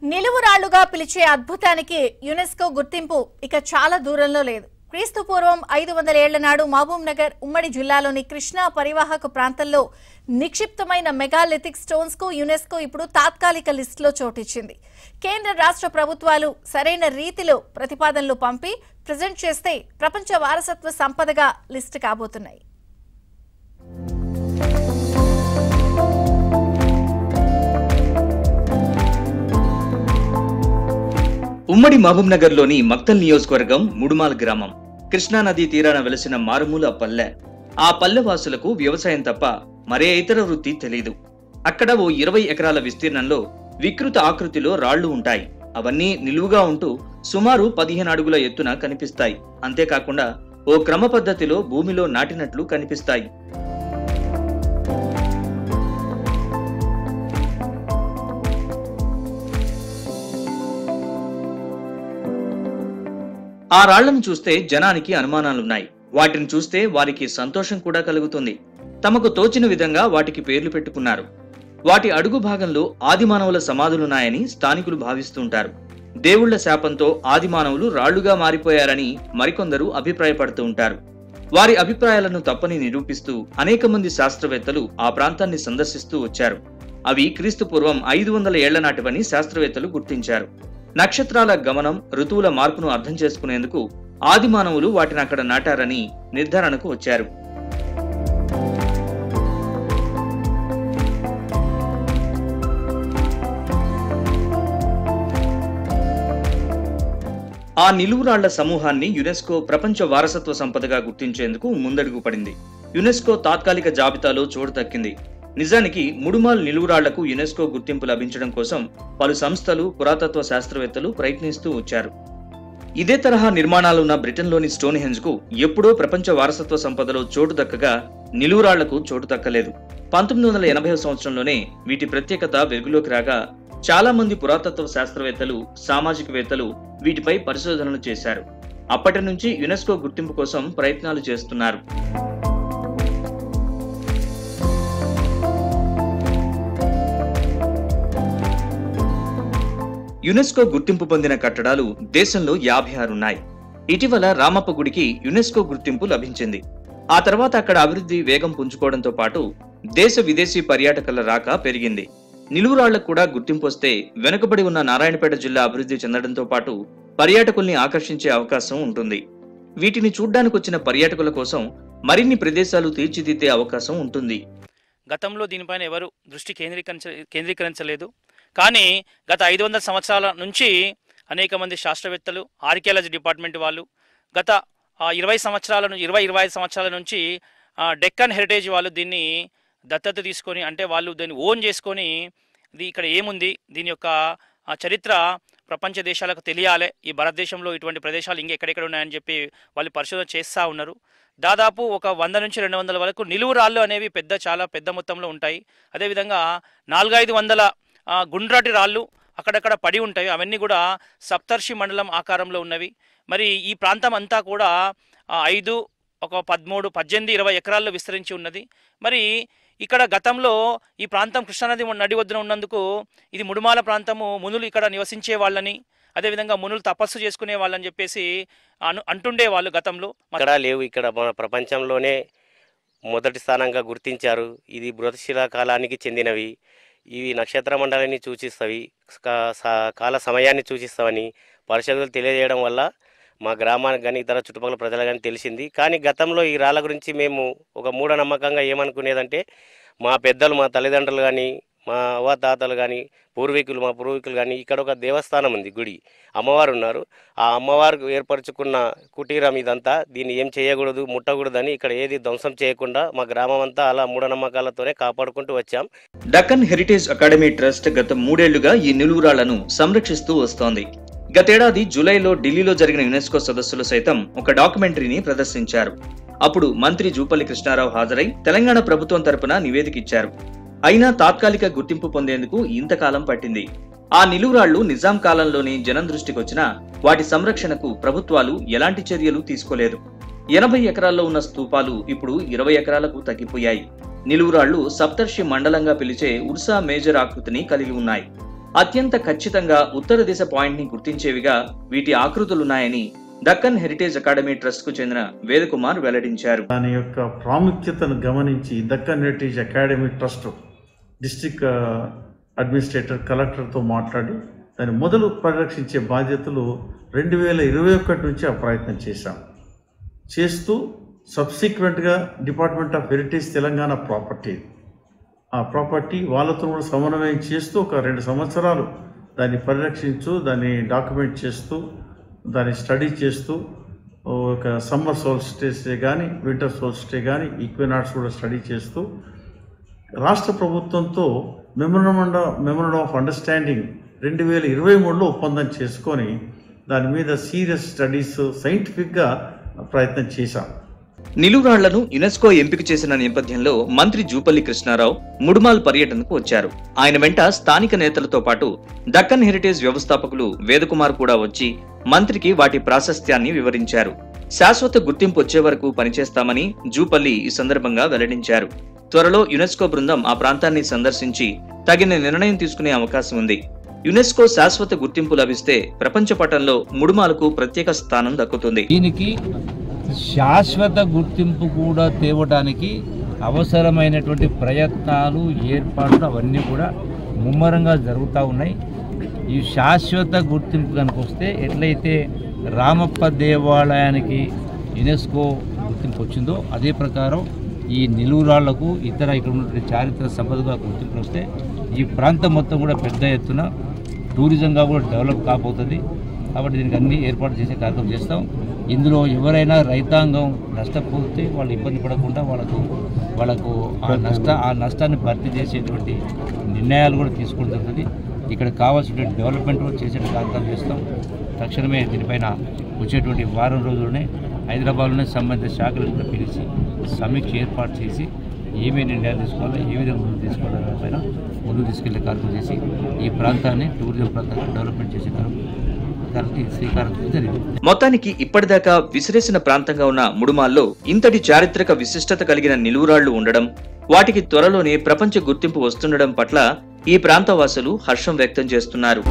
నిలువురాళ్లుగా పిలిచే అద్భుతానికి యునెస్కో గుర్తింపు ఇక చాలా దూరంలో లేదు. క్రీస్తు పూర్వం 500 ఏళ్ల నాడు మహబూబ్ నగర్ ఉమ్మడి జిల్లాలోని కృష్ణా పరివాహక ప్రాంతంలో నిక్షిప్తమైన మెగాలిథిక్ స్టోన్స్ కు యునెస్కో ఇప్పుడు తాత్కాలిక లిస్టులో చోటిచ్చింది. కేంద్ర రాష్ట్ర ప్రభుత్వాలు సరైన రీతిలో ప్రతిపాదనలు పంపి ప్రెజెంట్ చేస్తే ప్రపంచ వారసత్వ సంపదగా లిస్టు కాబోతున్నాయి. ఉమ్మడి మహబూబ్ నగర్ లోని మక్తల్ నియోజకవర్గం ముడుమాల్ గ్రామం కృష్ణా నదీ తీరాన వెలసిన మారుమూల పల్లె. ఆ పల్లె వాసులకు వ్యవసాయం తప్ప మరే ఇతర వృత్తి తెలీదు. అక్కడ ఓ 20 ఎకరాల విస్తీర్ణంలో వికృత ఆకృతిలో రాళ్లు ఉంటాయి. అవన్నీ నిలువుగా ఉంటూ సుమారు 15 అడుగుల ఎత్తున కనిపిస్తాయి. అంతేకాకుండా ఓ క్రమ పద్ధతిలో భూమిలో నాటినట్లు కనిపిస్తాయి. ఆ రాళ్లను చూస్తే జనానికి అనుమానాలున్నాయి. వాటిని చూస్తే వారికి సంతోషం కూడా కలుగుతుంది. తమకు తోచిన విధంగా వాటికి పేర్లు పెట్టుకున్నారు. వాటి అడుగు భాగంలో ఆదిమానవుల సమాధులున్నాయని స్థానికులు భావిస్తుంటారు. దేవుళ్ల శాపంతో ఆదిమానవులు రాళ్లుగా మారిపోయారని మరికొందరు అభిప్రాయపడుతూ ఉంటారు. వారి అభిప్రాయాలను తప్పని నిరూపిస్తూ అనేక మంది శాస్త్రవేత్తలు ఆ ప్రాంతాన్ని సందర్శిస్తూ వచ్చారు. అవి క్రీస్తు పూర్వం 500 ఏళ్ల నాటివని శాస్త్రవేత్తలు గుర్తించారు. నక్షత్రాల గమనం, ఋతువుల మార్పును అర్థం చేసుకునేందుకు ఆదిమానవులు వాటిని అక్కడ నాటారని నిర్ధారణకు వచ్చారు. ఆ నిలువురాళ్ల సమూహాన్ని యునెస్కో ప్రపంచ వారసత్వ సంపదగా గుర్తించేందుకు ముందడుగు పడింది. యునెస్కో తాత్కాలిక జాబితాలో చోటు దక్కింది. నిజానికి ముడుమాల్ నిలువురాళ్లకు యునెస్కో గుర్తింపు లభించడం కోసం పలు సంస్థలు, పురాతత్వ శాస్త్రవేత్తలు ప్రయత్నిస్తూ వచ్చారు. ఇదే తరహా నిర్మాణాలున్న బ్రిటన్లోని స్టోన్ హెంజ్ కు ఎప్పుడో ప్రపంచ వారసత్వ సంపదలో చోటు దక్కగా నిలువురాళ్లకు చోటు దక్కలేదు. 1980 సంవత్సరంలోనే వీటి ప్రత్యేకత వెలుగులోకి రాగా చాలా మంది పురాతత్వ శాస్త్రవేత్తలు, సామాజికవేత్తలు వీటిపై పరిశోధనలు చేశారు. అప్పటి నుంచి యునెస్కో గుర్తింపు కోసం ప్రయత్నాలు చేస్తున్నారు. యునెస్కో గుర్తింపు పొందిన కట్టడాలు దేశంలో 56 ఉన్నాయి. ఇటీవల రామప్ప గుడికి యునెస్కో గుర్తింపు లభించింది. ఆ తర్వాత అక్కడ అభివృద్ధి వేగం పుంజుకోవడంతో పాటు దేశ విదేశీ పర్యాటకుల రాక పెరిగింది. నిలువురాళ్లకు కూడా గుర్తింపు వస్తే వెనుకబడి ఉన్న నారాయణపేట జిల్లా అభివృద్ధి చెందడంతో పాటు పర్యాటకుల్ని ఆకర్షించే అవకాశం ఉంటుంది. వీటిని చూడ్డానికి వచ్చిన పర్యాటకుల కోసం మరిన్ని ప్రదేశాలు తీర్చిదిద్దే అవకాశం ఉంటుంది. గతంలో దీనిపైన ఎవరు దృష్టి కేంద్రీకరించలేదు. కానీ గత 500 సంవత్సరాల నుంచి అనేక మంది శాస్త్రవేత్తలు, ఆర్కియాలజీ డిపార్ట్మెంట్ వాళ్ళు గత 25 సంవత్సరాల నుంచి డెక్కన్ హెరిటేజ్ వాళ్ళు దీన్ని దత్తత తీసుకొని, అంటే వాళ్ళు దీన్ని ఓన్ చేసుకొని, ఇది ఇక్కడ ఏముంది, దీని యొక్క చరిత్ర ప్రపంచ దేశాలకు తెలియాలి, ఈ భారతదేశంలో ఇటువంటి ప్రదేశాలు ఇంకెక్కడెక్కడ ఉన్నాయని చెప్పి వాళ్ళు పరిశోధన చేస్తూ ఉన్నారు. దాదాపు ఒక 100 నుంచి 200 వరకు నిలువురాళ్ళు అనేవి చాలా పెద్ద మొత్తంలో ఉంటాయి. అదేవిధంగా 400-500 గుండ్రాటి రాళ్ళు అక్కడక్కడ పడి ఉంటాయి. అవన్నీ కూడా సప్తర్షి మండలం ఆకారంలో ఉన్నవి. మరి ఈ ప్రాంతం అంతా కూడా 5, 13, 18, 20 ఎకరాల్లో విస్తరించి ఉన్నది. మరి ఇక్కడ గతంలో ఈ ప్రాంతం కృష్ణానది నడి ఒడ్డున ఉన్నందుకు ఇది ముడుమాల ప్రాంతము, మునులు ఇక్కడ నివసించే వాళ్ళని, అదేవిధంగా మునులు తపస్సు చేసుకునే వాళ్ళని చెప్పేసి అంటుండే వాళ్ళు గతంలో. అక్కడ లేవు, ఇక్కడ మన ప్రపంచంలోనే మొదటి స్థానంగా గుర్తించారు. ఇది బృహశిలా కాలానికి చెందినవి. ఇవి నక్షత్ర మండలాన్ని సూచిస్తవి, కాల సమయాన్ని సూచిస్తావని పరిశోధకులు తెలియజేయడం వల్ల మా గ్రామానికి కానీ ఇతర చుట్టుపక్కల ప్రజలకు కానీ తెలిసింది. కానీ గతంలో ఈ రాళ్ళ గురించి మేము ఒక మూఢనమ్మకంగా ఏమనుకునేదంటే, మా పెద్దలు, మా తల్లిదండ్రులు కానీ, మా అవ్వతాతలు కానీ, మా పూర్వీకులు కానీ ఇక్కడ ఒక దేవస్థానం ఉంది, గుడి, అమ్మవారు ఉన్నారు. ఆ అమ్మవారు ఏర్పరచుకున్న కుటీరం ఇదంతా. దీన్ని ఏం చేయకూడదు, ముట్టకూడదని ఇక్కడ ఏది ధ్వంసం చేయకుండా మా గ్రామం అంతా అలా మూఢనమ్మకాలతోనే కాపాడుకుంటూ వచ్చాం. డక్కన్ హెరిటేజ్ అకాడమీ ట్రస్ట్ గత 3 ఏళ్లుగా ఈ నిలువురాళ్లను సంరక్షిస్తూ వస్తోంది. గతేడాది జూలైలో ఢిల్లీలో జరిగిన యునెస్కో సదస్సులో సైతం ఒక డాక్యుమెంటరీని ప్రదర్శించారు. అప్పుడు మంత్రి జూపల్లి కృష్ణారావు హాజరై తెలంగాణ ప్రభుత్వం తరపున నివేదిక ఇచ్చారు. అయినా తాత్కాలిక గుర్తింపు పొందేందుకు ఇంతకాలం పట్టింది. ఆ నిలువురాళ్లు నిజాం కాలంలోనే జనం దృష్టికొచ్చినా వాటి సంరక్షణకు ప్రభుత్వాలు ఎలాంటి చర్యలు తీసుకోలేదు. 80 ఎకరాల్లో ఉన్న స్తూపాలు ఇప్పుడు 20 ఎకరాలకు తగ్గిపోయాయి. నిలువురాళ్లు సప్తర్షి మండలంగా పిలిచే ఉర్సా మేజర్ ఆకృతిని కలిగి ఉన్నాయి. అత్యంత ఖచ్చితంగా ఉత్తర దిశ పాయింట్ ని గుర్తించేవిగా వీటి ఆకృతులున్నాయని దక్కన్ హెరిటేజ్ అకాడమీ ట్రస్ట్ కు చెందిన వేదకుమార్ వెల్లడించారు. దాని యొక్క ప్రాముఖ్యతను గమనించి Deccan heritage academy trust district administrator కలెక్టర్తో మాట్లాడి దాన్ని మొదలు పరిరక్షించే బాధ్యతలు 2021 నుంచి ఆ ప్రయత్నం చేస్తూ సబ్సిక్వెంట్గా డిపార్ట్మెంట్ ఆఫ్ హెరిటేజ్ తెలంగాణ ఆ ప్రాపర్టీ వాళ్ళతో కూడా సమన్వయం చేస్తూ ఒక 2 సంవత్సరాలు దాన్ని పరిరక్షించు, దాన్ని డాక్యుమెంట్ చేస్తూ, దాన్ని స్టడీ చేస్తూ, ఒక సమ్మర్ సోల్స్టిస్ కానీ వింటర్ సోల్స్టిస్ కానీ ఈక్వినాట్స్ కూడా స్టడీ చేస్తూ రాష్ట్ర ప్రభుత్వంతో మెమోరాండం ఆఫ్ అండర్స్టాండింగ్ 2023లో ఒప్పందం చేసుకొని దాని మీద సీరియస్ స్టడీస్ సైంటిఫిక్గా ప్రయత్నం చేశాం. నిలువురాళ్లను యునెస్కో ఎంపిక చేసిన నేపథ్యంలో మంత్రి జూపల్లి కృష్ణారావు ముడుమాల్ పర్యటనకు వచ్చారు. ఆయన వెంట స్థానిక నేతలతో పాటు దక్కన్ హెరిటేజ్ వ్యవస్థాపకులు వేదకుమార్ కూడా వచ్చి మంత్రికి వాటి ప్రాశస్త్యాన్ని వివరించారు. శాశ్వత గుర్తింపు వచ్చే వరకు పనిచేస్తామని జూపల్లి ఈ సందర్భంగా వెల్లడించారు. త్వరలో యునెస్కో బృందం ఆ ప్రాంతాన్ని సందర్శించి తగిన నిర్ణయం తీసుకునే అవకాశం ఉంది. యునెస్కో శాశ్వత గుర్తింపు లభిస్తే ప్రపంచ పటంలో ముడుమాలకు ప్రత్యేక స్థానం దక్కుతుంది. దీనికి శాశ్వత గుర్తింపు కూడా తేవడానికి అవసరమైనటువంటి ప్రయత్నాలు, ఏర్పాట్లు అవన్నీ కూడా ముమ్మరంగా జరుగుతూ ఉన్నాయి. ఈ శాశ్వత గుర్తింపు కనుక వస్తే ఎట్లయితే రామప్ప దేవాలయానికి యునెస్కో గుర్తింపు వచ్చిందో అదే ప్రకారం ఈ నిలువురాళ్లకు ఇతర ఇక్కడ ఉన్నటువంటి చారిత్రక సంపదగా గుర్తింపు వస్తే ఈ ప్రాంతం మొత్తం కూడా పెద్ద ఎత్తున టూరిజంగా కూడా డెవలప్ కాబోతుంది. కాబట్టి దీనికి అన్ని ఏర్పాటు చేసే కార్యక్రమం చేస్తాం. ఇందులో ఎవరైనా రైతాంగం నష్టపోతే వాళ్ళు ఇబ్బంది పడకుండా వాళ్ళకు ఆ నష్టాన్ని భర్తీ చేసేటువంటి నిర్ణయాలు కూడా తీసుకోవడం జరుగుతుంది. ఇక్కడ కావాల్సిన డెవలప్మెంట్ కూడా చేసే కార్యక్రమం చేస్తాం. తక్షణమే దీనిపైన వచ్చేటువంటి వారం రోజుల్లోనే హైదరాబాద్లోనే సంబంధిత శాఖలను కూడా పిలిచి సమీక్ష ఏర్పాటు చేసి ఏమేమి నిర్ణయాలు తీసుకోవాలో, ఏ విధంగా ముందుకు తీసుకోవాలనే పైన ముందుకు తీసుకెళ్లే కార్యక్రమం చేసి ఈ ప్రాంతాన్ని టూరిజం ప్రాంతంగా డెవలప్మెంట్ చేసే శ్రీకారం జరిగింది. మొత్తానికి ఇప్పటిదాకా విసిరేసిన ప్రాంతంగా ఉన్న ముడుమాల్లో ఇంతటి చారిత్రక విశిష్టత కలిగిన నిలువురాళ్లు ఉండడం, వాటికి త్వరలోనే ప్రపంచ గుర్తింపు వస్తుండడం పట్ల ఈ ప్రాంతవాసులు హర్షం వ్యక్తం చేస్తున్నారు.